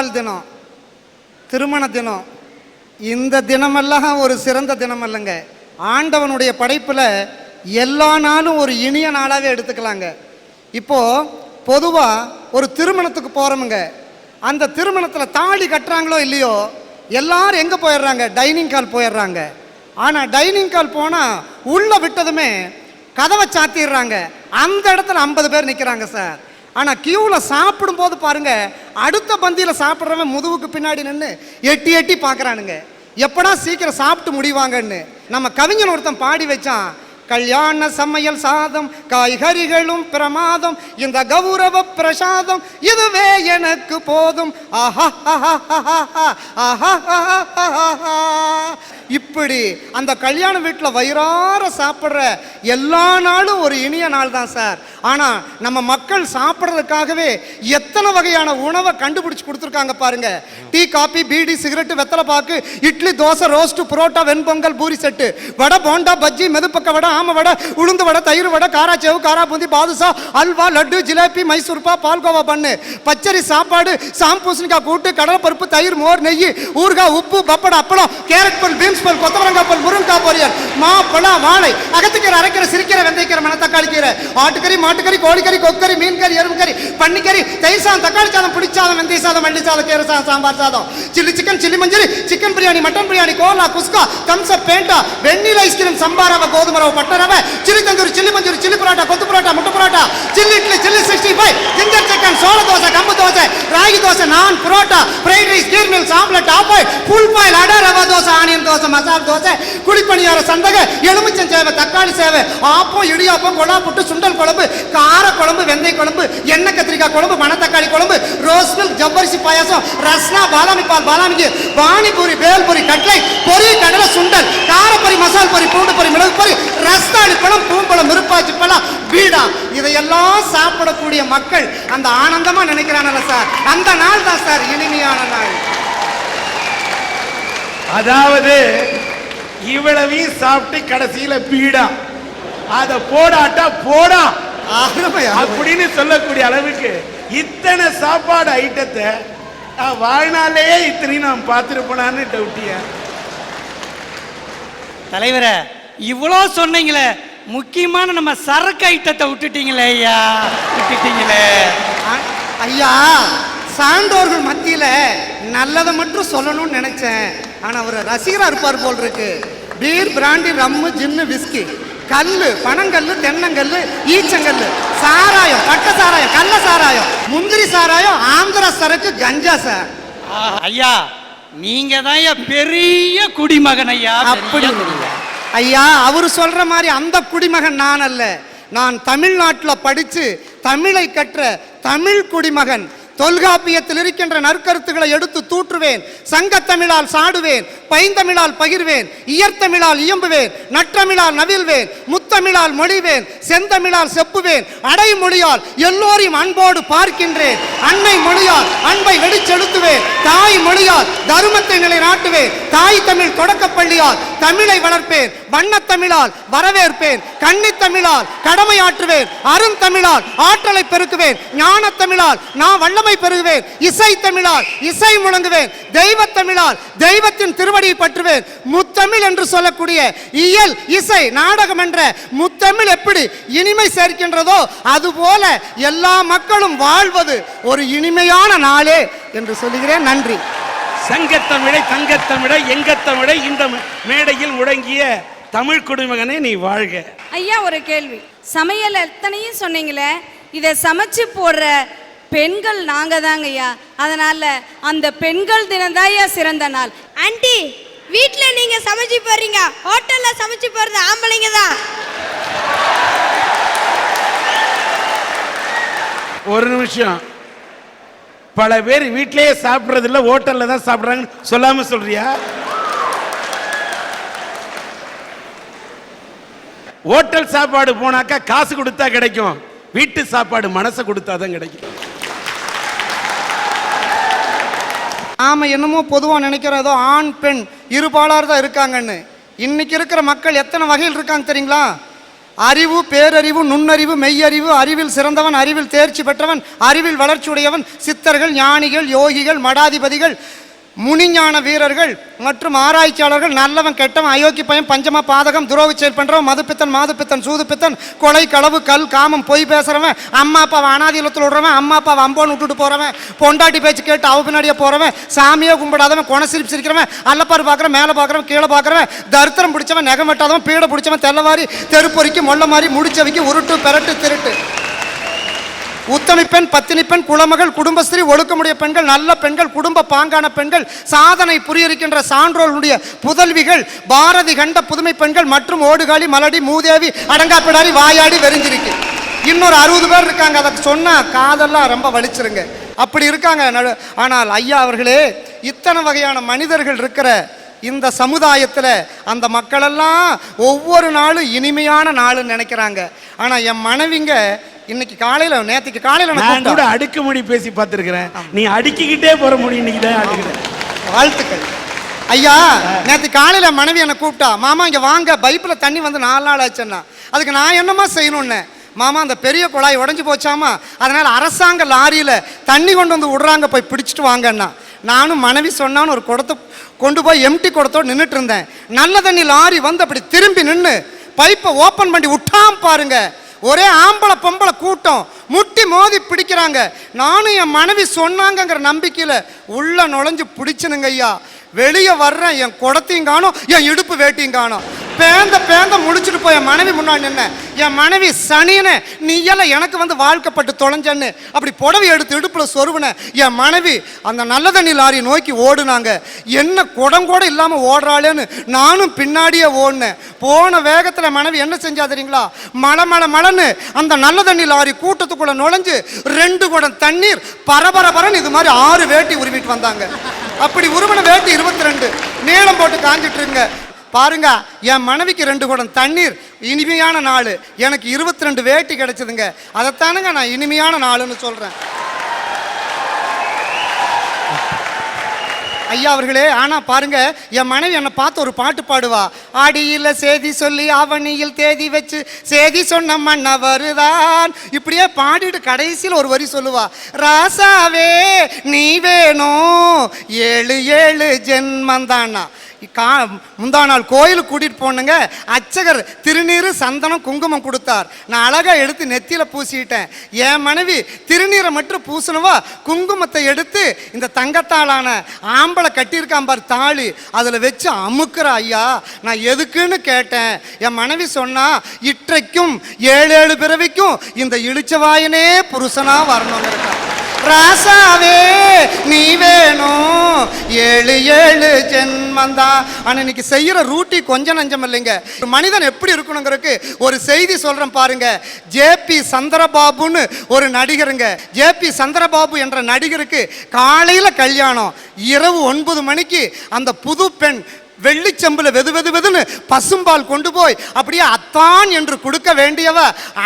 பிறந்தநாள் தினம், திருமண தினம், இந்த தினமெல்லாம் ஒரு சிறந்த தினம் அல்லங்க. ஆண்டவனுடைய படைப்பில் எல்லா நாளும் ஒரு இனிய நாளாகவே எடுத்துக்கலாங்க. இப்போது பொதுவாக ஒரு திருமணத்துக்கு போகிறோமுங்க, அந்த திருமணத்தில் தாலி கட்டுறாங்களோ இல்லையோ எல்லாரும் எங்கே போயிடுறாங்க? டைனிங் ஹால் போயிடுறாங்க. ஆனால் டைனிங் ஹால் போனால் உள்ளே விட்டதுமே கதவை சாத்திடுறாங்க. அந்த இடத்துல 50 பேர் நிற்கிறாங்க சார். ஆனால் கியூவில் சாப்பிடும்போது பாருங்க, அடுத்த பந்தியில் சாப்பிட்றவன் முதுகுக்கு பின்னாடி நின்று எட்டி எட்டி பார்க்குறானுங்க, எப்படா சீக்கிரம் சாப்பிட்டு முடிவாங்கன்னு. நம்ம கவிஞன் ஒருத்தன் பாடி வச்சான், கல்யாண சமையல் சாதம் காய்கறிகளும் பிரமாதம், இந்த கௌரவ பிரசாதம் இதுவே எனக்கு போதும். இப்படி அந்த கல்யாண வீட்டில் வயிறார சாப்பிட்ற எல்லா நாளும் ஒரு இனிய நாள் தான் சார். ஆனால் நம்ம மக்கள் சாப்பிட்றதுக்காகவே எத்தனை வகையான உணவை கண்டுபிடிச்சு கொடுத்துருக்காங்க பாருங்க. டீ, காபி, பீடி, சிகரெட்டு, வெத்தலை பாக்கு, இட்லி, தோசை, ரோஸ்ட்டு, புரோட்டா, வெண்பொங்கல், பூரி செட்டு, வடை, போண்டா, பஜ்ஜி, மெதுப்பக்க வடை, ஆம வடை, உளுந்து வடை, தயிர் வடை, காராச்சேவு, காராபூந்தி, பாதுஷா, அல்வா, லட்டு, ஜிலேபி, மைசூர்பா, பால்கோவா பண்ணு, பச்சரி சாப்பாடு, சாம்பூசணிக்காய் கூட்டு, கடலைப்பருப்பு, தயிர், மோர், நெய், ஊறுகாய், உப்பு, பப்படம், அப்பளம், கேரட் பல், பீன்ஸ் பல், கொத்தவரங்காய் பல், முருங்காய் பொரியல், மா, பழம், வாழை, அகத்துக்கீரை, அரைக்கீரை, சிரிக்கீரை, வெந்தயக்கீரை, மணத்தக்காளி கீரை, ஆட்டுக்கறி, மாட்டுக்கறி, கோழிக்கறி, கொக்கறி, மீன் கறி, எறும்புக்கறி, பன்னிக்கறி, தயிர் சாதம், தக்காளி சாதம், புளிச்சாதம், வெந்தய சாதம், மல்லி சாதம், கீரை சாதம், சாம்பார் சாதம், சில்லி சிக்கன், சில்லி மஞ்சள், chicken biryani, mutton biryani, cola, kuska, Thums Up, Fanta, vanilla ice cream, சம்பாரவ, கோதுமை ரவை, பட்டை ரவை, chilli tandoori, chilli Manchurian, chilli parotta, kothu parotta, முட்டை parotta, chilli idli, chilli 65, ginger chicken, சோள தோசை, கம்பு dosa, ragi dosa, naan, parotta, fried rice, kheer meals, omelette, half boil, full boil, adai, rava dosa, onion dosa, மசால் தோசை, குழிப்பணியார, சந்தக, எலுமிச்சம் சேவை, தக்காளி சேவை, ஆப்பம், இடியாப்பம், கொலா புட்டு, சுண்டல் குழம்பு, கார குழம்பு, வெந்தய குழம்பு, எண்ணெய் கத்திரிக்காய் குழம்பு, மணத்தக்காளி குழம்பு, ரோஸ் மில்க், ஜவ்வரிசி பாயாசம், ரஸ்னா, பாலாமி பால், பாலாமிக்கு, பானிபூரி, பேல்பூரி, கட்லை, பொரி, கடலை, சுண்டல், காரப்பொரி, மசால் பொரி, பூண்டு பொரி, மிளகு பொரி, ரஸ்தாளி பழம், பூம்பழம், மிருப்பாச்சி பழம், பீடா, இதையெல்லாம் சாப்பிடக்கூடிய மக்கள் அந்த ஆனந்தமா நினைக்கிறானல்ல சார், அந்த நாள் தான் சார் இனிமையான நாள். அதாவது இவ்வளவையும் சாப்பிட்டு கடைசியில பீடா, அத போடாட்டா போடா அப்படின்னு சொல்லக்கூடிய அளவுக்கு இத்தனை சாப்பாடு ஐட்டத்தை வாழ்நாளையே இத்தனையும் நான் பார்த்துருப்பேனான்னு டவுட்டிய. தலைவரை இவ்வளோ சொன்னீங்களே, முக்கியமான நம்ம சரக்கு ஐட்டத்தை விட்டுட்டீங்களே ஐயா, விட்டுட்டீங்களே ஐயா. சான்றோர்கள் மத்தியில நல்லதை மட்டும் சொல்லணும்னு நினைச்சேன், ஆனா அவர் ரசிகரா இருப்பார் போல் இருக்கு. பீர், பிராண்டி, ரம்மு, ஜின்னு, விஸ்கி, கல்லு, பனங்கல்லு, தென்னங்கல்லு, ஈச்சங்கல்லு, சாராயம், பட்ட சாராயம், கள்ள சாராயம், முந்திரி சாராயம், ஆந்திர சரக்கு, கஞ்சா சார். ஐயா நீங்க தான் பெரிய குடிமகன் ஐயா. அப்படி ஐயா, அவரு சொல்ற மாதிரி அந்த குடிமகன் நான் அல்ல. நான் தமிழ்நாட்டில் படித்து தமிழை கற்ற தமிழ் குடிமகன். தொல்காப்பியத்தில் இருக்கின்ற நற்கருத்துக்களை எடுத்து தூற்றுவேன், சங்கத்தமிழால் சாடுவேன், பைந்தமிழால் பகிர்வேன், இயற்தமிழால் இயம்புவேன், நற்றமிழால் நவிழ்வேன், முத்தமிழால் மொழிவேன், செந்தமிழால் செப்புவேன், அடைமொழியால் எல்லோரையும் அன்போடு பார்க்கின்றேன், அன்னை மொழியால் அன்பை வெடிச்செலுத்துவேன், தாய் மொழியால் தருமத்தை நிலைநாட்டுவேன், தாய் தமிழ் தொடக்கப்பள்ளியால் தமிழை வளர்ப்பேன், வண்ணத்தமிழால் வரவேற்பேன், கன்னித்தமிழால் கடமையாற்றுவேன், அருந்தமிழால் ஆற்றலை பெருக்குவேன், ஞானத்தமிழால் நான் வல்லமை பெறுவேன், இசை தமிழால் இசை முழங்குவேன், தெய்வத்தமிழால் தெய்வத்தின் திருவடியை பற்றுவேன். முத்தமிழ் என்று சொல்லக்கூடிய இயல், இசை, நாடகம் என்ற முத்தமிழ் எப்படி இனிமை சேர்க்கின்றதோ அதுபோல எல்லா மக்களும் வாழ்வது ஒரு இனிமையான நாளே என்று சொல்லுகிறேன். நன்றி. சங்கத்தமிழை, தங்கத்தமிழை, எங்கத்தமிழை இந்த மேடையில் முழங்கிய தமிழ் குடிமகனே நீ வாழ்க. ஐயா ஒரு கேள்வி, சமையல் எத்தனையும் சொன்னீங்களே, இதை சமைச்சு போடுற பெண்கள் நாங்க தாங்க ஐயா, அதனால அந்த பெண்கள் தினம் தான் ஐயா சிறந்த நாள். ஆண்டி வீட்ல நீங்க சமைச்சு போறீங்க, ஹோட்டல்ல சமைச்சு போறது ஆம்பளைங்க தான். ஒரு நிமிஷம், பல பேர் வீட்லயே சாப்பிடுறது இல்ல, ஹோட்டல்ல தான் சாப்பிடுறாங்கன்னு சொல்லாம சொல்றியா? ஹோட்டல் சாப்பாடு போனாக்கா காசு கொடுத்தா கிடைக்கும், வீட்டு சாப்பாடு மனசை கொடுத்தாதான் கிடைக்கும். நாம என்னமோ பொதுவாக நினைக்கிறதோ ஆண் பெண் இருபாலார் தான் இருக்காங்கன்னு. இன்னைக்கு இருக்கிற மக்கள் எத்தனை வகையில் இருக்காங்க தெரியுங்களா? அறிவு, பேரறிவு, நுண்ணறிவு, மெய்யறிவு, அறிவில் சிறந்தவன், அறிவில் தேர்ச்சி பெற்றவன், அறிவில் வளர்ச்சியுடையவன், சித்தர்கள், ஞானிகள், யோகிகள், மடாதிபதிகள், முனிஞான வீரர்கள் மற்றும் ஆராய்ச்சியாளர்கள், நல்லவன், கெட்டவன், அயோக்கி பையன், பஞ்சம பாதகம், துரோக செயல் பண்றவன், மதுப்பித்தன், மாதுப்பித்தன், சூதுப்பித்தன், கொலை, களவு, கல், காமம், பொய் பேசுறவன், அம்மா அப்பாவை அனாதிலத்தில் விடுறவன், அம்மா அப்பாவை அம்போன்னு விட்டுட்டு போறவன், பொண்டாட்டி பேச்சு கேட்டு அவ பின்னாடியே போறவன், சாமியே கும்பிடாதவன், கொணசிரிப்பு சிரிக்கிறவன், அல்லப்பாரு பார்க்குறவன், மேலே பார்க்குறவன், கீழே பார்க்குறவன், தரித்திரம் பிடிச்சவன், நகம் வெட்டாதவன், பீடை பிடிச்சவன், தெல்லவாரி, தெருப்பொறிக்கு, மொல்ல மாதிரி, முடிச்சவைக்கு, உருட்டு, பெரட்டு, திருட்டு, உத்தமி பெண், பத்தினி பெண், குலமகள், குடும்பஸ்திரீ, ஒழுக்கமுடைய பெண்கள், நல்ல பெண்கள், குடும்ப பாங்கான பெண்கள், சாதனை புரியிருக்கின்ற சான்றோர்களுடைய புதல்விகள், பாரதி கண்ட புதுமை பெண்கள் மற்றும் ஓடுகாலி, மலடி, மூதேவி, அடங்காப்பிடாரி, வாயாடி, வெறிஞ்சிருக்கு. இன்னொரு 60 பேர் இருக்காங்க. அதை சொன்னா காதெல்லாம் ரொம்ப வலிச்சிருங்க. அப்படி இருக்காங்க. ஆனால் ஐயா அவர்களே, இத்தனை வகையான மனிதர்கள் இருக்கிற இந்த சமுதாயத்தில் அந்த மக்களெல்லாம் ஒவ்வொரு நாளும் இனிமையான நாளுன்னு நினைக்கிறாங்க. ஆனால் என் மனைவிங்க இன்னைக்கு காலையில, நேற்றுக்கு காலையில நான் கூட அடுக்குமொழி பேசி பார்த்துருக்கிறேன். நீ அடுக்கிக்கிட்டே போற முடியும். இன்னைக்கு தான் அடுக்கிறேன். வாழ்த்துக்கள் ஐயா. நேற்று காலையில மனைவி என்னை கூப்பிட்டா, மாமா இங்க வாங்க, பைப்பில் தண்ணி வந்து 4 நாள் ஆச்சுன்னா. அதுக்கு நான் என்னமா செய்யணும்னு, மாமா அந்த பெரிய குழாய் உடஞ்சி போச்சாமா, அதனால அரசாங்க லாரியில தண்ணி கொண்டு வந்து விடுறாங்க, போய் பிடிச்சிட்டு வாங்கன்னா. நானும் மனைவி சொன்னான்னு ஒரு குடத்தை கொண்டு போய் எம்டி குடத்தோடு நின்றுட்டு இருந்தேன். நல்ல தண்ணி லாரி வந்து அப்படி திரும்பி நின்று பைப்பை ஓப்பன் பண்ணி விட்டாம் பாருங்க. ஒரே ஆம்பளை பொம்பளை கூட்டம் முட்டி மோதி பிடிக்கிறாங்க. நானும் என் மனைவி சொன்னாங்கங்கிற நம்பிக்கையில் உள்ள நுழைஞ்சு பிடிச்சனுங்க ஐயா. வெளியே வர்றேன், என் குடத்தையும் காணும், என் இடுப்பு வேட்டியும் காணும். பேந்த முடிச்சுட்டு போய் என் மனைவி முன்னாடி நின்ன. என் மனைவி சனியனை, நீ எல்லாம் எனக்கு வந்து வாழ்க்கப்பட்டு தொலைஞ்சன்னு அப்படி புடவை எடுத்து இடுப்புல சொருவின. என் மனைவி அந்த நல்ல தண்ணி லாரியை நோக்கி ஓடுனாங்க. என்ன குடம் கூட இல்லாம ஓடுறாளேன்னு நானும் பின்னாடியே ஓடினேன். போன வேகத்துல மனைவி என்ன செஞ்சா தெரியுங்களா, மழன்னு அந்த நல்ல தண்ணி லாரி கூட்டத்துக்குள்ள நுழைஞ்சு 2 குடம் தண்ணீர் பரபரன்னு இது மாதிரி 6 வேட்டி உருவிட்டு வந்தாங்க. அப்படி உருவன வேட்டி 22 நீளம் போட்டு காஞ்சிட்டு இருங்க பாருங்க. என் மனைவிக்கு 2 குடம் தண்ணீர், இனிமையான நாள். எனக்கு 22 வேட்டி கிடைச்சதுங்க. அதைத்தானுங்க நான் இனிமையான நாளுன்னு சொல்றேன் ஐயா அவர்களே. ஆனா பாருங்க, என் மனைவி என்னை பார்த்து ஒரு பாட்டு பாடுவா. ஆடியில சேதி சொல்லி அவனியில் தேதி வச்சு சேதி சொன்ன மன்ன வருதான். இப்படியே பாடிட்டு கடைசியில் ஒரு வரி சொல்லுவா, ராசாவே நீ வேணும் 7 ஜென்மந்தானா. முந்தா நாள் கோயிலுக்கு கூட்டிட்டு போனுங்க. அர்ச்சகர் திருநீர், சந்தனம், குங்குமம் கொடுத்தார். நான் அழகா எடுத்து நெத்தியில பூசிட்டேன். என் மனைவி திருநீரை மட்டும் பூசணுவா, குங்குமத்தை எடுத்து இந்த தங்கத்தாலான ஆம்பளை கட்டியிருக்கான் பார் தாலி, அதுல வச்சு அமுக்குற. ஐயா நான் எதுக்குன்னு கேட்டேன். என் மனைவி சொன்னா, இற்றைக்கும் 7 பிறவிக்கும் இந்த இழிச்சவாயனே புருஷனா வரணுங்க. ராசாவே நீ வேணும் 7 ஜென்மந்தா. ஆனா இன்னைக்கு செய்யற ரூட்டி கொஞ்சம் நஞ்சம் இல்லைங்க. ஒரு மனிதன் எப்படி இருக்கணுங்கிறதுக்கு ஒரு செய்தி சொல்றேன் பாருங்க. ஜேபி சந்திரபாபுன்னு ஒரு நடிகருங்க. ஜேபி சந்திரபாபு என்ற நடிகருக்கு காலையில கல்யாணம். இரவு 9 மணிக்கு அந்த புது பெண் வெள்ளிச்சம்புல வெதுன்னு பசும்பால் கொண்டு போய் அப்படியே அத்தான் என்று கொடுக்க வேண்டியவ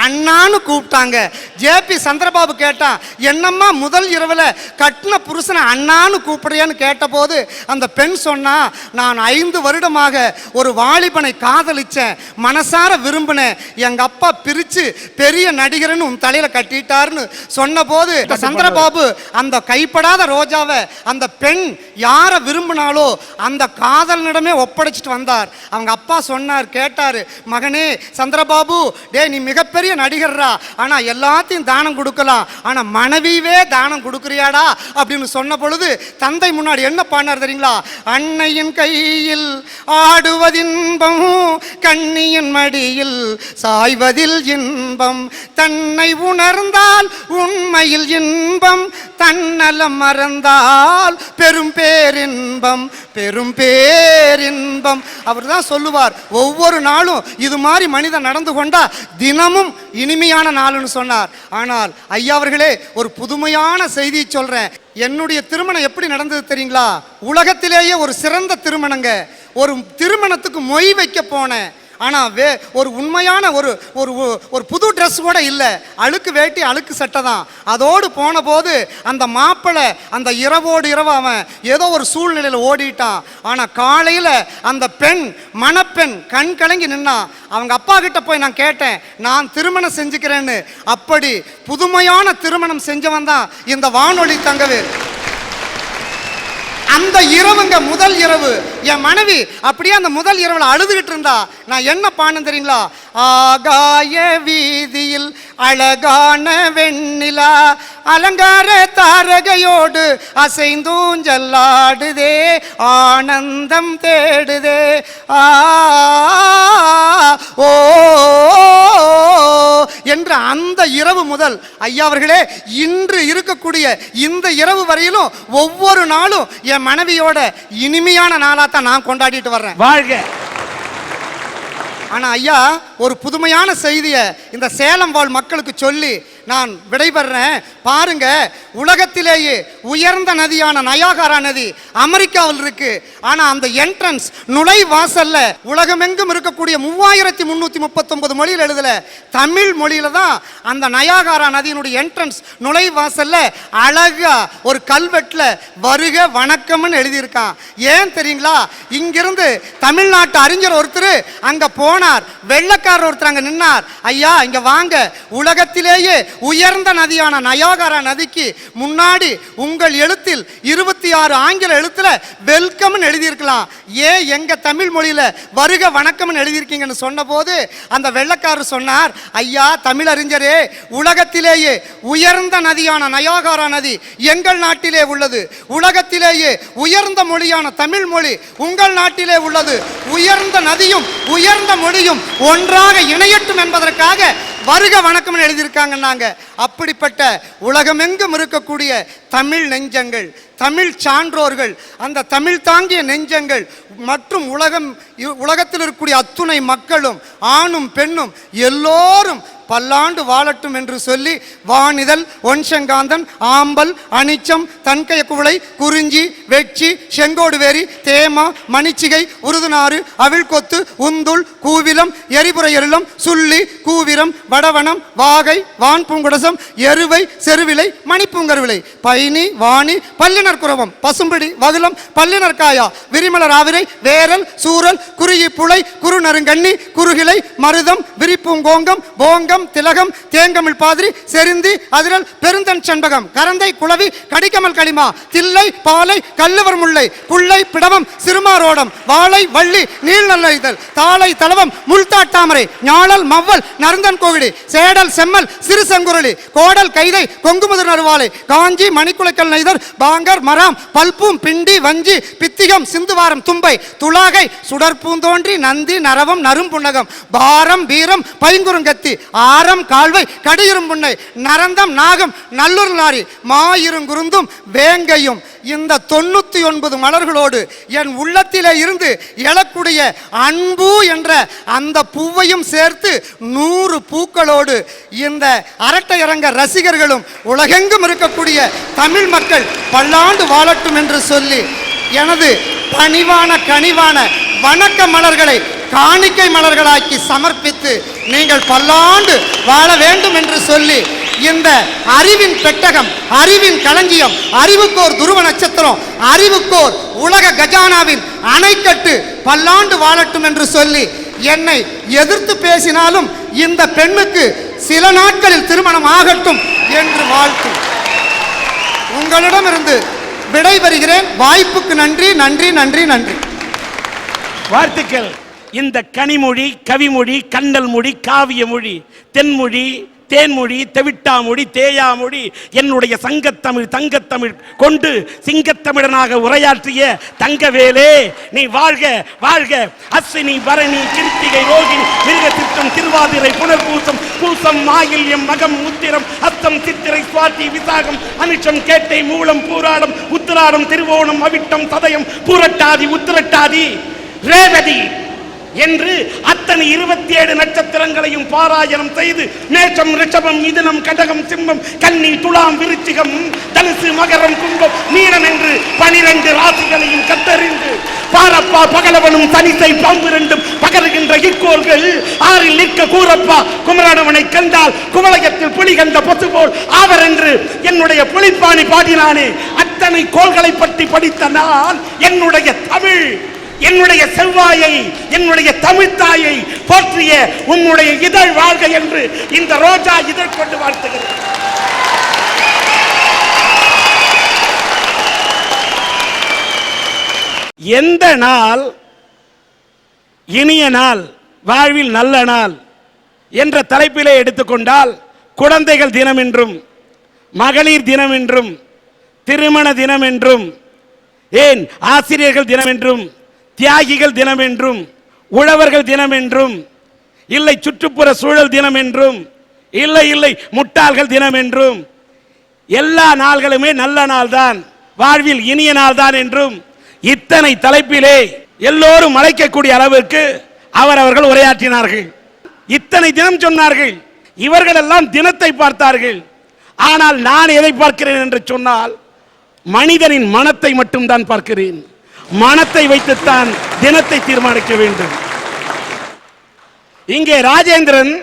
அண்ணான்னு கூப்பிட்டாங்க. ஜேபி சந்திரபாபு கேட்டா, என்னம்மா முதல் இரவுல கட்டின புருஷனை அண்ணான்னு கூப்பிடுறியான்னு கேட்டபோது அந்த பெண் சொன்னா, நான் 5 வருடமாக ஒரு வாலிபனை காதலிச்சேன், மனசார விரும்பினேன், எங்க அப்பா பிரிச்சு பெரிய நடிகர்னு உன் தலையில கட்டிட்டாருன்னு சொன்ன போது சந்திரபாபு அந்த கைப்படாத ரோஜாவை அந்த பெண் யார விரும்பினாலோ அந்த காதலனிடம் ஒப்படைச்சிட்டு வந்தார். அவங்க அப்பா சொன்னார், கேட்டாரு, மகனே சந்திரபாபு, டே நீ மிகப்பெரிய நடிகர்ரா, ஆனா எல்லாத்தையும் தானம் கொடுக்கலாம், ஆனா மனைவியே தானம் கொடுக்குறியாடா அப்படின்னு சொன்ன பொழுது தந்தை முன்னாடி என்ன பண்ணார் தெரியுங்களா, அன்னையின் கையில் ஆடுவதின்பம், கண்ணியின் மடியில் சாய்வதில் இன்பம், தன்னை உணர்ந்தால் உண்மையில் இன்பம், தன்னலம் மறந்தால் பெரும் பேரின்பம், பெரும் பேரின்பம். அவர் தான் சொல்லுவார், ஒவ்வொரு நாளும் இது மாதிரி மனிதன் நடந்து கொண்டா தினமும் இனிமையான நாள்னு சொன்னார். ஆனால் ஐயா அவர்களே, ஒரு புதுமையான செய்தியை சொல்றேன். என்னுடைய திருமணம் எப்படி நடந்தது தெரியுங்களா, உலகத்திலேயே ஒரு சிறந்த திருமணங்க. ஒரு திருமணத்துக்கு மொய் வைக்க போனேன். ஆனால் ஒரு உண்மையான ஒரு ஒரு ஒரு புது ட்ரெஸ் கூட இல்லை, அழுக்கு வேட்டி அழுக்கு சட்டை தான். அதோடு போன போது அந்த மாப்பிள்ளை அந்த இரவோடு இரவு அவன் ஏதோ ஒரு சூழ்நிலையில் ஓடிட்டான். ஆனால் காலையில் அந்த பெண் மணப்பெண் கண் கலங்கி நின்னா. அவங்க அப்பா கிட்ட போய் நான் கேட்டேன், நான் திருமணம் செஞ்சுக்கிறேன்னு. அப்படி புதுமையான திருமணம் செஞ்சவன் தான் இந்த வானொலி தங்கவேல். அந்த இரவுங்க முதல் இரவு என் மனைவி அப்படியே அந்த முதல் இரவுல அழுதுகிட்டு இருந்தா. நான் என்ன பாடுன்னு தெரியுங்களா? ஆகாய வீதியில் அழகான வெண்ணிலா அலங்கார தாரகையோடு அசைந்தூஞ்சல்லாடுதே ஆனந்தம் தேடுதே ஆ ஓ என்ற அந்த இரவு முதல் ஐயா அவர்களே இன்று இருக்கக்கூடிய இந்த இரவு வரையிலும் ஒவ்வொரு நாளும் என் மனைவியோட இனிமையான நாளா தான் நான் கொண்டாடிட்டு வர்றேன். வாழ்க. ஆனா ஐயா ஒரு புதுமையான செய்தியை இந்த சேலம் வாழ் மக்களுக்கு சொல்லி நான் விடைபெறேன். பாருங்க, உலகத்திலேயே உயர்ந்த நதியான நயாகரா நதி அமெரிக்காவில் இருக்கு. ஆனா அந்த என்ட்ரன்ஸ் நுழைவாசல்ல உலகமெங்கும் இருக்கக்கூடிய 3339 மொழியில் எழுதல, தமிழ் மொழியில தான் அந்த நயாகரா நதியினுடைய என்ட்ரன்ஸ் நுழைவாசல்ல அழகா ஒரு கல்வெட்டுல வருக வணக்கம்னு எழுதியிருக்கான். ஏன் தெரியுங்களா? இங்கிருந்து தமிழ்நாட்டு அறிஞர் ஒருத்தர் அங்க போனார், வெள்ளக்காரர் ஒருத்தர் அங்க நின்னார். ஐயா இங்க வாங்க, உலகத்திலேயே உயர்ந்த நதியான நயாகரா நதிக்கு முன்னாடி உங்கள் எழுத்தில் 26 ஆங்கில எழுத்துல வெல்கம் எழுதியிருக்கலாம், ஏன் எங்க தமிழ் மொழியில வருக வணக்கம் எழுதியிருக்கீங்கன்னு சொன்ன போது அந்த வெள்ளக்காரர் சொன்னார், ஐயா தமிழறிஞரே, உலகத்திலேயே உயர்ந்த நதியான நயாகரா நதி எங்கள் நாட்டிலே உள்ளது, உலகத்திலேயே உயர்ந்த மொழியான தமிழ் மொழி உங்கள் நாட்டிலே உள்ளது, உயர்ந்த நதியும் உயர்ந்த மொழியும் ஒன்றாக இணையட்டும் என்பதற்காக வருக வணக்கம் எழுதியிருக்காங்கன்னாங்க. அப்படிப்பட்ட உலகமெங்கும் இருக்கக்கூடிய தமிழ் நெஞ்சங்கள், தமிழ் சான்றோர்கள், அந்த தமிழ் தாங்கிய நெஞ்சங்கள் மற்றும் உலகத்தில் இருக்கக்கூடிய அத்துணை மக்களும் ஆணும் பெண்ணும் எல்லோரும் பல்லாண்டு வாழட்டும் என்று சொல்லி வானிதழ் ஒன்செங்காந்தன் ஆம்பல் அனிச்சம் தன்கைய குவளை குறிஞ்சி வெட்சி செங்கோடுவேரி தேமா மணிச்சிகை உருதுநாறு அவிழ்கொத்து உந்துள் கூவிலம் எரிபுரையெருளம் சுள்ளி கூவிரம் வடவனம் வாகை வான் பூங்குடசம் எருவை செருவிலை மணிப்பூங்கருவிலை பைனி வாணி பல்லினர் குரவம் பசும்பிடி வகுலம் பல்லினர் காயா விரிமலர் ஆவிரை வேரல் சூரல் குறுகி புலை குறுநருங்கண்ணி குறுகிலை மருதம் விரிப்பூங்கோங்கம் போங்கம் திலகம் தேங்கமிழ் பாதிரி செருந்தி அதிரல் பெருந்தன் செண்பகம் கரந்தை குளவி கடிக்கமல் களிமா தில்லை பாலை கல்லுவர் முல்லை புள்ளை பிடவம் சிறுமாரோடம் வாழை வள்ளி நீள் நல்ல தாளை தளவம் முள்தாட்டாமரை ஞாழல் மவ்வல் நருந்தன் கோவிடி சேடல் செம்மல் சிறு சங்குரளி கோடல் கைதை கொங்குமுதர் நறுவாலை காஞ்சி மணிக்குலைக்கல் நெய்தர் பாங்கர் மராம் பல்பூம் பிண்டி வஞ்சி பித்திகம் சிந்துவாரம் தும்பை துளாகை சுடற்பூந்தோன்றி நந்தி நரவம் நரும்புன்னகம் பாரம் வீரம் பைங்குறுங்கத்தி ஆரம் கால்வை கடியிரும்புன்னை நரந்தம் நாகம் நல்லூர் நாரி மாயிருங்குருந்தும் வேங்கையும் இந்த 99 மலர்களோடு என் உள்ளத்திலே இருந்து எழக்கூடிய அன்பு என்ற அந்த பூவையும் சேர்த்து 100 பூக்களோடு இந்த அரட்டையரங்க ரசிகர்களும் உலகெங்கும் இருக்கக்கூடிய தமிழ் மக்கள் பல்லாண்டு வாழட்டும் என்று சொல்லி எனது பணிவான கனிவான வணக்க மலர்களை காணிக்கை மலர்களாக்கி சமர்ப்பித்து நீங்கள் பல்லாண்டு வாழ வேண்டும் என்று சொல்லி இந்த அறிவின் பெட்டகம், அறிவின் களஞ்சியம், அறிவுக்கோர் துருவ நட்சத்திரம், அறிவுக்கோர் உலக கஜானாவின் அணைக்கட்டு பல்லாண்டு வாழட்டும் என்று சொல்லி என்னை எதிர்த்து பேசினாலும் இந்த பெண்ணுக்கு சில நாட்களில் திருமணம் ஆகட்டும் என்று வாழ்த்து உங்களிடமிருந்து விடைபெறுகிறேன். வாய்ப்புக்கு நன்றி நன்றி நன்றி நன்றி. வாழ்த்துக்கள். இந்த கனிமொழி, கவிமொழி, கண்டல் மொழி, காவிய மொழி, தென்மொழி, தேன்மொழி, தெவிட்டாமொழி, தேயாமொழி, என்னுடைய சங்கத்தமிழ் தங்கத்தமிழ் கொண்டு சிங்கத்தமிழனாக உரையாற்றிய தங்கவேலே நீ வாழ்க வாழ்க. அஸ்வினி பரணி கிருத்திகை ரோகிணி மிருக சித்தம் திருவாதிரை புனர்பூசம் பூசம் மாயில்யம் மகம் உத்திரம் அத்தம் சித்திரை சுவாதி விசாகம் அனிச்சம் கேட்டை மூலம் பூராடம் உத்திராடம் திருவோணம் அவிட்டம் சதயம் பூரட்டாதி உத்திரட்டாதி ரேவதி என்று அத்தனை 27 நட்சத்திரங்களையும் பாராயணம் செய்து மேஷம் ரிஷபம் மிதுனம் கடகம் சிம்மம் கன்னி துலாம் விருச்சிகம் தனுசு மகரம் கும்பம் மீனம் என்று 12 ராசிகள் பாவிகளையும் கத்தறிந்து பாரப்பா பகலவனும் தனித்தை பாம்பு இரண்டும் பகருகின்ற இக்கோள்கள் ஆறில் நிற்க கூறப்பா குமரனவனை கண்டால் குமலகத்தில் புலி கண்ட பொத்து போல் ஆவர் என்று என்னுடைய புலிப்பாணி பாடினானே. அத்தனை கோள்களை பற்றி படித்த நான் என்னுடைய தமிழ், என்னுடைய செவ்வாயை, என்னுடைய தமிழ் தாயை போற்றிய உன்னுடைய இதழ் வாழ்க என்று இந்த ரோஜா இதழ் கொண்டு வாழ்த்துகிறேன். எந்த நாள் இனிய நாள், வாழ்வில் நல்ல நாள் என்ற தலைப்பிலே எடுத்துக்கொண்டால் குழந்தைகள் தினம் என்றும், மகளிர் தினம் என்றும், திருமண தினம் என்றும், ஏன் ஆசிரியர்கள் தினம் என்றும், தியாகிகள் தினம் என்றும், உழவர்கள் தினம் என்றும், இல்லை சுற்றுப்புற சூழல் தினம் என்றும், இல்லை முட்டாள்கள் தினம் என்றும், எல்லா நாள்களுமே நல்ல நாள் தான், வாழ்வில் இனிய நாள் தான் என்றும் இத்தனை தலைப்பிலே எல்லோரும் அழைக்கக்கூடிய அளவுக்கு அவர்கள் உரையாற்றினார்கள். இத்தனை தினம் சொன்னார்கள். இவர்கள் எல்லாம் தினத்தை பார்த்தார்கள். ஆனால் நான் எதை பார்க்கிறேன் என்று சொன்னால் மனிதனின் மனத்தை மட்டும் தான் பார்க்கிறேன். மனத்தை வைத்துத்தான் தினத்தை தீர்மானிக்க வேண்டும். இங்கே ராஜேந்திரன்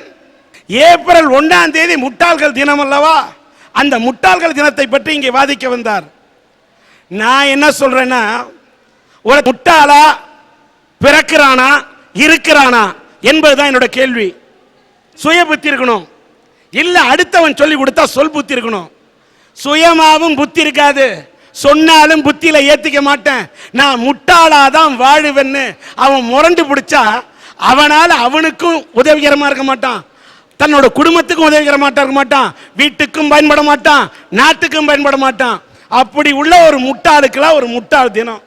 ஏப்ரல் 1ஆம் தேதி முட்டாள்கள் தினம் அல்லவா, அந்த முட்டாள்கள் தினத்தை பற்றி இங்கே வாதிக்க வந்தார். நான் என்ன சொல்றேன்னா, ஒரு முட்டாளா பிறக்கிறானா இருக்கிறானா என்பதுதான் என்னோட கேள்வி. சுய புத்தி இருக்கணும், இல்ல அடுத்தவன் சொல்லி கொடுத்தா சொல் புத்தி இருக்கணும். சுயமாவும் புத்தி இருக்காது, சொன்னாலும் புத்தியில ஏத்திக்க மாட்டேன், நான் முட்டாளாதான் வாழுவேன்னு அவன் முரண்டு பிடிச்சா அவனால அவனுக்கும் உதவிகரமா இருக்க மாட்டான், தன்னோட குடும்பத்துக்கும் உதவிகரமா இருக்க மாட்டான், வீட்டுக்கும் பயன்பட மாட்டான், நாட்டுக்கும் பயன்பட மாட்டான். அப்படி உள்ள ஒரு முட்டாளுக்கெல்லாம் ஒரு முட்டாள் தினம்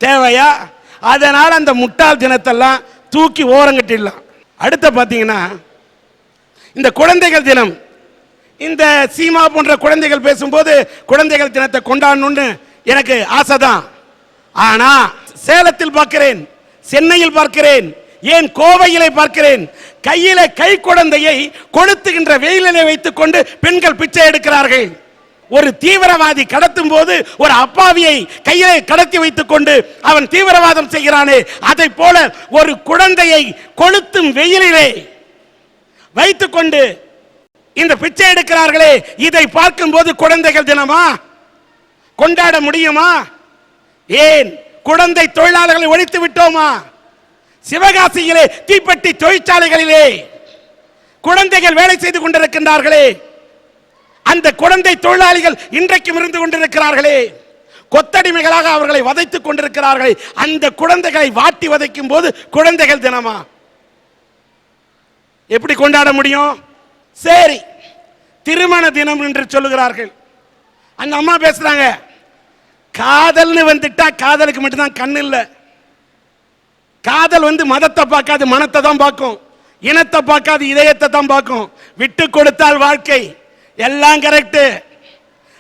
தேவையா? அதனால் அந்த முட்டாள் தினத்தெல்லாம் தூக்கி ஓரங்கட்டிடலாம். அடுத்த பார்த்தீங்கன்னா இந்த குழந்தைகள் தினம், இந்த சீமா போன்ற குழந்தைகள் பேசும்போது குழந்தைகள் தினத்தை கொண்டாடணும்னு எனக்கு ஆசைதான். ஆனா சேலத்தில் பார்க்கிறேன், சென்னையில் பார்க்கிறேன், ஏன் கோவையிலே பார்க்கிறேன், கையில கை குழந்தையை கொளுத்துகின்ற வெயிலிலே வைத்துக் கொண்டு பெண்கள் பிச்சை எடுக்கிறார்கள். ஒரு தீவிரவாதி கடத்தும் போது ஒரு அப்பாவியை கையிலே கடத்தி வைத்துக் கொண்டு அவன் தீவிரவாதம் செய்கிறானே, அதை போல ஒரு குழந்தையை கொளுத்தும் வெயிலிலே வைத்துக் கொண்டு இந்த பிச்சை எடுக்கிறார்களே, இதை பார்க்கும் போது குழந்தைகள் தினமா கொண்டாட முடியுமா? ஏன் குழந்தை தொழிலாளர்களை ஒழித்து விட்டோமா? சிவகாசியிலே தீப்பெட்டி தொழிற்சாலைகளிலே குழந்தைகள் வேலை செய்து கொண்டிருக்கின்றார்களே, அந்த குழந்தை தொழிலாளிகள் இன்றைக்கும் இருந்து கொண்டிருக்கிறார்களே, கொத்தடிமைகளாக அவர்களை வதைத்துக் கொண்டிருக்கிறார்கள். அந்த குழந்தைகளை வாட்டி வதைக்கும் போது குழந்தைகள் தினமா எப்படி கொண்டாட முடியும்? சரி, திருமண தினம் என்று சொல்லுகிறார்கள். அந்த அம்மா பேசுறாங்க, காதல்னு வந்துட்டா காதலுக்கு மட்டும்தான் கண் இல்லை. காதல் மதத்தை பார்க்காது, மனத்தை தான் பார்க்கும். இனத்தை பார்க்காது, இதயத்தை தான் பார்க்கும். விட்டு கொடுத்தால் வாழ்க்கை எல்லாம் கரெக்ட்,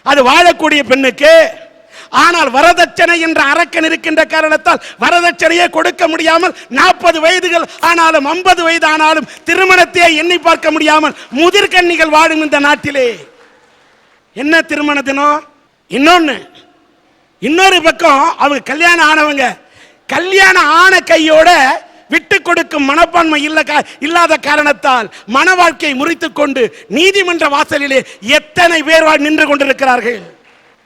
அது வாழக்கூடிய பெண்ணுக்கு. ஆனால் வரதட்சணை என்ற அரக்கன் இருக்கின்ற காரணத்தால் வரதட்சணையே கொடுக்க முடியாமல் 40 வயதுகள் ஆனாலும் 50 வயது ஆனாலும் திருமணத்தையே எண்ணி பார்க்க முடியாமல் முதிர்கன்னிகள் வாழும் இந்த நாட்டிலே என்ன திருமண தினம்? இன்னொரு பக்கம் அவங்க கல்யாணம் ஆனவங்க கல்யாணம் ஆன கையோட விட்டு கொடுக்கும் மனப்பான்மை இல்லாத காரணத்தால் மன வாழ்க்கையை முறித்துக் கொண்டு நீதிமன்ற வாசலிலே எத்தனை பேர் நின்று கொண்டிருக்கிறார்கள்.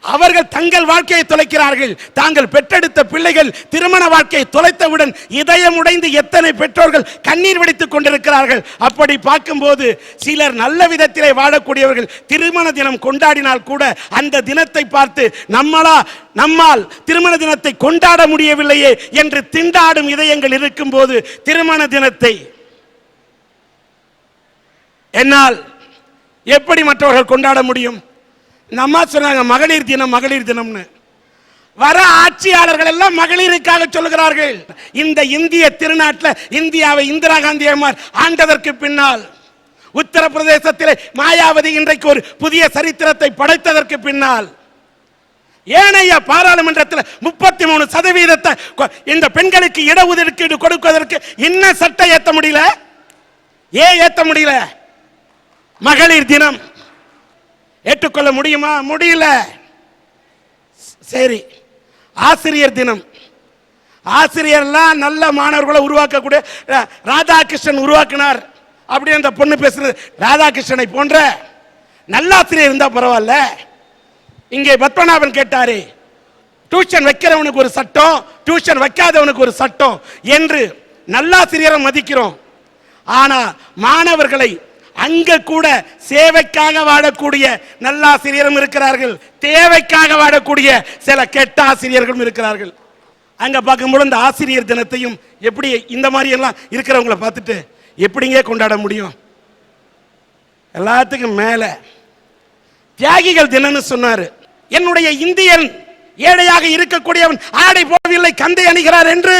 அவர்கள் தங்கள் வாழ்க்கையை தொலைக்கிறார்கள். தாங்கள் பெற்றெடுத்த பிள்ளைகள் திருமண வாழ்க்கையை தொலைத்தவுடன் இதயம் உடைந்து எத்தனை பெற்றோர்கள் கண்ணீர் வடித்துக் கொண்டிருக்கிறார்கள். அப்படி பார்க்கும்போது சிலர் நல்ல விதத்திலே வாழக்கூடியவர்கள் திருமண தினம் கொண்டாடினால் கூட அந்த தினத்தை பார்த்து நம்மால் திருமண தினத்தை கொண்டாட முடியவில்லையே என்று திண்டாடும் இதயங்கள் இருக்கும் போது திருமண தினத்தை என்னால் எப்படி மற்றவர்கள் கொண்டாட முடியும்? இந்த அம்மா சொன்னாங்க மகளிர் தினம் மகளிர் தினம்னு. வர ஆட்சியாளர்கள் எல்லாம் மகளிருக்காக சொல்லுகிறார்கள். இந்த இந்திய திருநாட்டில் இந்தியாவை இந்திரா காந்தி அம்மார் ஆண்டதற்கு பின்னால், உத்தரப்பிரதேசத்தில் மாயாவதி இன்றைக்கு ஒரு புதிய சரித்திரத்தை படைத்ததற்கு பின்னால், ஏனைய பாராளுமன்றத்தில் 33% இந்த பெண்களுக்கு இடஒதுக்கீடு கொடுப்பதற்கு இன்னும் சட்டம் ஏற்ற முடியல. ஏன் ஏற்ற முடியல? மகளிர் தினம் ஏற்றுக்கொள்ள முடியுமா? முடியல. சரி, ஆசிரியர் தினம். ஆசிரியர்லாம் நல்ல மாணவர்களை உருவாக்கக்கூடிய ராதாகிருஷ்ணன் உருவாக்கினார் அப்படி அந்த பொண்ணு பேசுறது. ராதாகிருஷ்ணனை போன்ற நல்ல ஆசிரியர் இருந்தா பரவாயில்ல. இங்கே பத்மநாபன் கேட்டாரு, டியூஷன் வைக்கிறவனுக்கு ஒரு சட்டம், டியூஷன் வைக்காதவனுக்கு ஒரு சட்டம் என்று நல்லாசிரியரை மதிக்கிறோம். ஆனா மாணவர்களை அங்க கூட சேவைக்காக வாழக்கூடிய நல்லாசிரியரும் இருக்கிறார்கள், தேவைக்காக வாழக்கூடிய சில கெட்ட ஆசிரியர்களும் இருக்கிறார்கள். அங்க பார்க்கும்போது இந்த ஆசிரியர் தினத்தையும் எப்படி இந்த மாதிரி எல்லாம் இருக்கிறவங்களை பார்த்துட்டு எப்படிங்க கொண்டாட முடியும்? எல்லாத்துக்கும் மேல தியாகிகள் தினம்னு சொன்னாரு. என்னுடைய இந்தியன் ஏழையாக இருக்கக்கூடியவன் ஆடை போடவில்லை, கந்தை அணிகிறார் என்று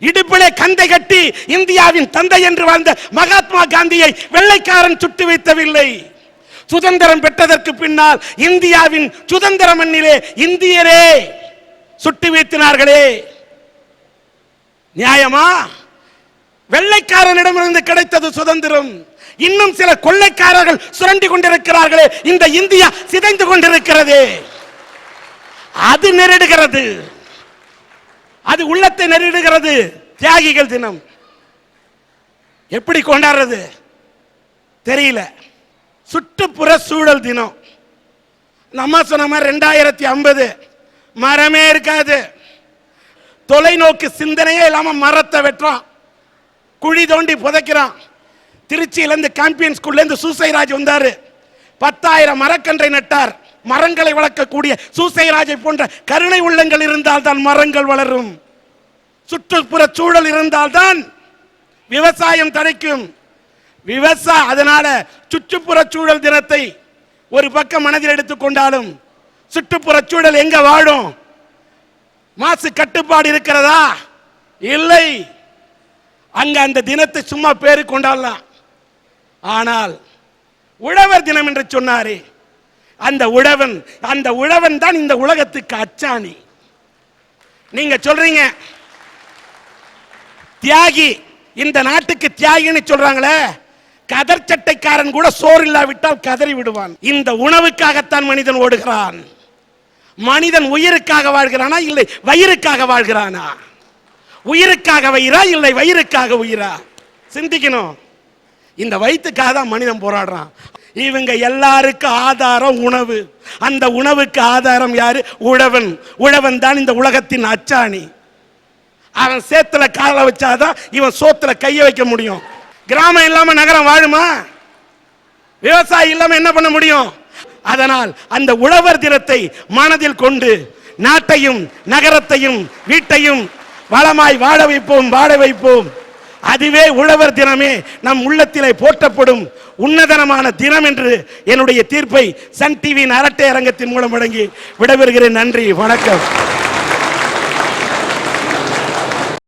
இடுப்பிலே கந்தை கட்டி இந்தியாவின் தந்தை என்று வாழ்ந்த மகாத்மா காந்தியை வெள்ளைக்காரன் சுட்டு வைத்தவில்லை. சுதந்திரம் பெற்றதற்கு பின்னால் இந்தியாவின் சுதந்திர மண்ணிலே இந்தியரே சுட்டு வீழ்த்தினார்களே. நியாயமா? வெள்ளைக்காரனிடமிருந்து கிடைத்தது சுதந்திரம். இன்னும் சில கொள்ளைக்காரர்கள் சுரண்டி கொண்டிருக்கிறார்களே, இந்த இந்தியா சிதைந்து கொண்டிருக்கிறது. அது நெருடுகிறது, அது உள்ளத்தை நெருடுகிறது. தியாகிகள் தினம் எப்படி கொண்டாடுறது தெரியல. சுற்றுப்புற சூழல் தினம் நம்ம சொன்ன மாதிரி 2050 மரமே இருக்காது. தொலைநோக்கு சிந்தனையே இல்லாம மரத்தை வெட்டுறான், குழி தோண்டி புதைக்கிறான். திருச்சியிலிருந்து சாம்பியன் ஸ்கூல்ல இருந்து சூசைராஜ் வந்தாரு, 10,000 மரக்கன்றை நட்டார். மரங்களை வளர்க்கக்கூடிய சூசைராஜை போன்ற கருணை உள்ளங்கள் இருந்தால் தான் மரங்கள் வளரும். சுற்றுப்புற சூழல் இருந்தால் தான் விவசாயம் தடைக்கும். அதனால சுற்றுப்புற சூழல் தினத்தை ஒரு பக்கம் மனதில் எடுத்துக்கொண்டாலும் சுற்றுப்புற சூழல் எங்க வாழும்? மாசு கட்டுப்பாடு இருக்கிறதா? இல்லை. அங்க அந்த தினத்தை சும்மா பேரு கொண்டாடலாம். ஆனால் உழவர் தினம் என்று சொன்னாரே, அந்த உழவன் தான் இந்த உலகத்துக்கு அச்சாணி. நீங்க சொல்றீங்க தியாகி, இந்த நாட்டுக்கு தியாகின்னு சொல்றாங்களே, கதர் சட்டைக்காரன் கூட சோறு இல்லாவிட்டால் கதறி விடுவான். இந்த உணவுக்காகத்தான் மனிதன் ஓடுகிறான். மனிதன் உயிருக்காக வாழ்கிறானா இல்லை வயிறுக்காக வாழ்கிறானா? உயிருக்காக வயிறா இல்லை வயிறுக்காக உயிரா? சிந்திக்கணும். இந்த வயிற்றுக்காக தான் மனிதன் போராடுறான். இவங்க எல்லாருக்கும் ஆதாரம் உணவு. அந்த உணவுக்கு ஆதாரம் யாரு? உழவன். உழவன் தான் இந்த உலகத்தின் அச்சாணி. அவன் சேத்துல கால வச்சாதான் இவன் சோத்துல கைய வைக்க முடியும். கிராமம் இல்லாம நகரம் வாழுமா? விவசாயி இல்லாம என்ன பண்ண முடியும்? அதனால் அந்த உழவர் தினத்தை மனதில் கொண்டு நாட்டையும் நகரத்தையும் வீட்டையும் வளமாய் வாழ வைப்போம். அதுவே உழவர் தினமே நம் உள்ளத்திலே போற்றப்படும் உன்னதனமான தினம் என்று என்னுடைய தீர்ப்பை சன் டிவியின் அரட்டை அரங்கத்தின் மூலம் வழங்கி விடைபெறுகிறேன். நன்றி, வணக்கம்.